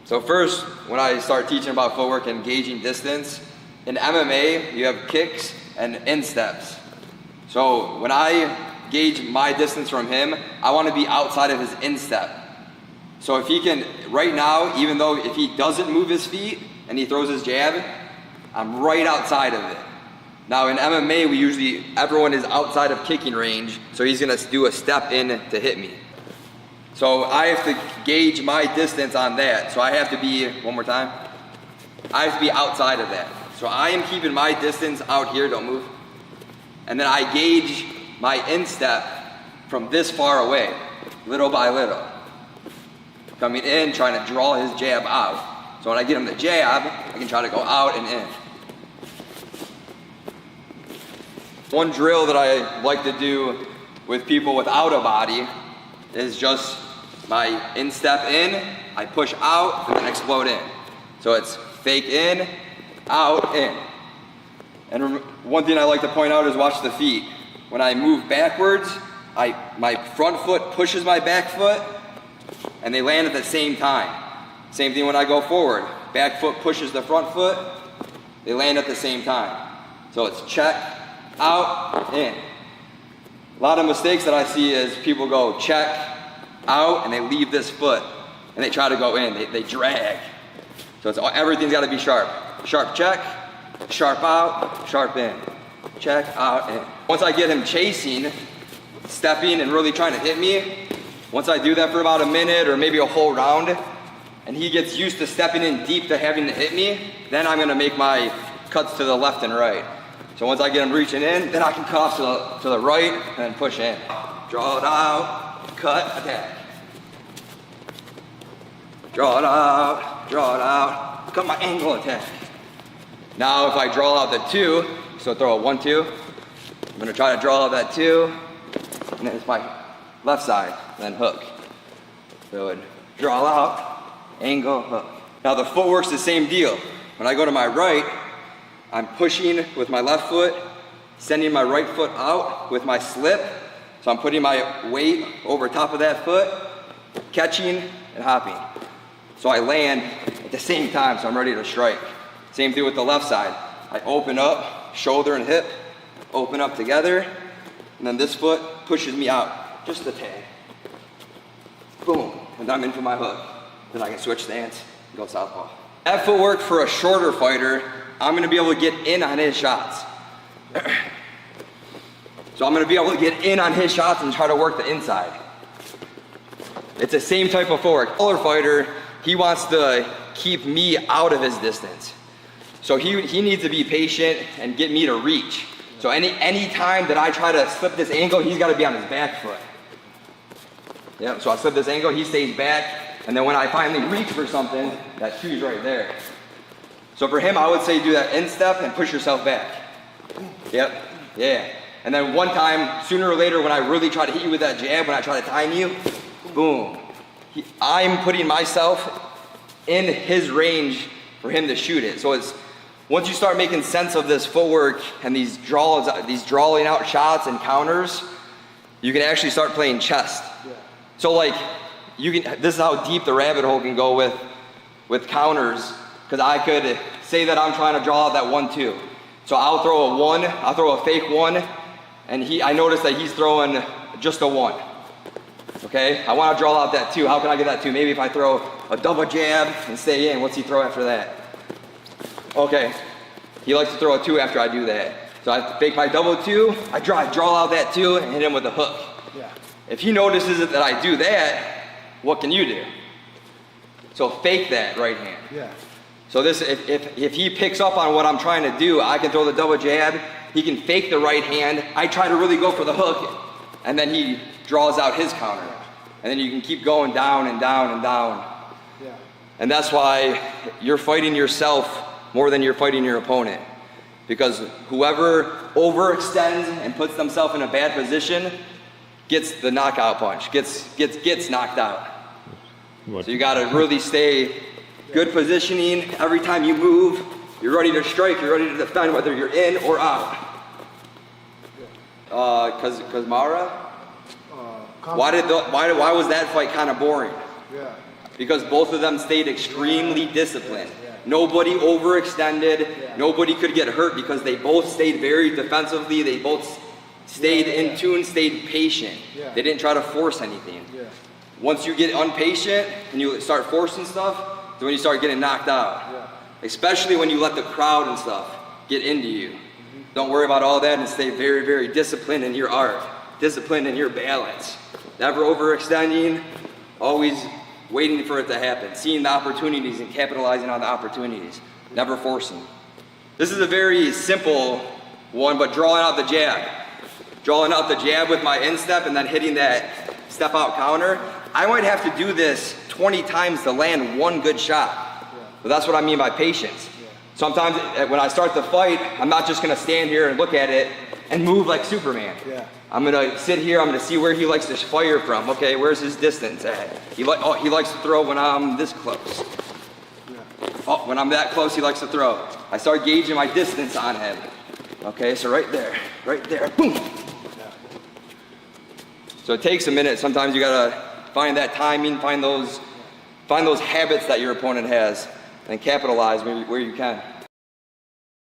So first, when I start teaching about footwork and gauging distance, in MMA, you have kicks and insteps. So when I gauge my distance from him, I want to be outside of his instep. So if he can, right now, even though if he doesn't move his feet and he throws his jab, I'm right outside of it. Now in MMA, everyone is outside of kicking range, so he's gonna do a step in to hit me. So I have to gauge my distance on that. So I have to be, one more time, I have to be outside of that. So I am keeping my distance out here, don't move. And then I gauge my instep from this far away, little by little. Coming in, trying to draw his jab out. So when I get him the jab, I can try to go out and in. One drill that I like to do with people without a body is just my instep in, I push out, and then explode in. So it's fake in, out, in. And one thing I like to point out is watch the feet. When I move backwards, my front foot pushes my back foot, and they land at the same time. Same thing when I go forward. Back foot pushes the front foot, they land at the same time. So it's check, out, in. A lot of mistakes that I see is people go check, out, and they leave this foot, and they try to go in, they drag. So everything's gotta be sharp. Sharp check, sharp out, sharp in. Check, out, in. Once I get him chasing, stepping, and really trying to hit me, once I do that for about a minute or maybe a whole round, and he gets used to stepping in deep to having to hit me, then I'm gonna make my cuts to the left and right. So once I get him reaching in, then I can cut off to the right and then push in. Draw it out, cut, attack. Draw it out, cut my angle, attack. Now if I draw out the 2, so throw a 1-2, I'm gonna try to draw out that 2, and then it's my left side, then hook. So it draw out, angle, hook. Now the footwork's the same deal. When I go to my right, I'm pushing with my left foot, sending my right foot out with my slip. So I'm putting my weight over top of that foot, catching and hopping. So I land at the same time, so I'm ready to strike. Same thing with the left side. I open up, shoulder and hip, open up together, and then this foot pushes me out, just a tad. Boom, and I'm in for my hook. Then I can switch stance and go southpaw. That footwork for a shorter fighter, I'm gonna be able to get in on his shots. So I'm gonna be able to get in on his shots and try to work the inside. It's the same type of footwork. Taller fighter, he wants to keep me out of his distance. So he needs to be patient and get me to reach. So any time that I try to slip this angle, he's gotta be on his back foot. Yep, so I slip this angle, he stays back, and then when I finally reach for something, that 2's right there. So for him, I would say do that instep and push yourself back. Yep, yeah. And then one time, sooner or later, when I really try to hit you with that jab, when I try to time you, boom. I'm putting myself in his range for him to shoot it. So it's, once you start making sense of this footwork and these drawing out shots and counters, you can actually start playing chess. Yeah. So like, this is how deep the rabbit hole can go with counters, because I could say that I'm trying to draw out that 1-2. So I'll throw a 1, I'll throw a fake 1, and I notice that he's throwing just a 1. Okay, I want to draw out that 2. How can I get that 2? Maybe if I throw a double jab and stay in, what's he throw after that? Okay, he likes to throw a 2 after I do that. So I fake my double 2, I draw out that 2 and hit him with a hook. Yeah. If he notices that I do that, what can you do? So fake that right hand. Yeah. So this, if he picks up on what I'm trying to do, I can throw the double jab, he can fake the right hand, I try to really go for the hook, and then he draws out his counter. And then you can keep going down and down and down. Yeah. And that's why you're fighting yourself more than you're fighting your opponent. Because whoever overextends and puts themselves in a bad position gets the knockout punch, gets knocked out. What? So you gotta really stay good positioning. Every time you move, you're ready to strike, you're ready to defend, whether you're in or out. Cause Mara? Why was that fight kind of boring? Yeah. because both of them stayed extremely disciplined. Nobody overextended. Nobody could get hurt because they both stayed very defensively. They both stayed in tune, stayed patient. They didn't try to force anything. Once you get impatient and you start forcing stuff, then when you start getting knocked out. Especially when you let the crowd and stuff get into you. Don't worry about all that and stay very, very disciplined in your art. Disciplined in your balance. Never overextending, always waiting for it to happen. Seeing the opportunities and capitalizing on the opportunities. Never forcing. This is a very simple one, but drawing out the jab. Drawing out the jab with my instep and then hitting that step out counter. I might have to do this 20 times to land one good shot. But that's what I mean by patience. Sometimes when I start the fight, I'm not just gonna stand here and look at it and move like Superman. I'm gonna sit here, I'm gonna see where he likes to fire from. Okay, where's his distance at? He likes to throw when I'm this close. Oh, when I'm that close, he likes to throw. I start gauging my distance on him. Okay, so right there, boom. So it takes a minute. Sometimes you gotta find that timing, find those habits that your opponent has, and capitalize where you can.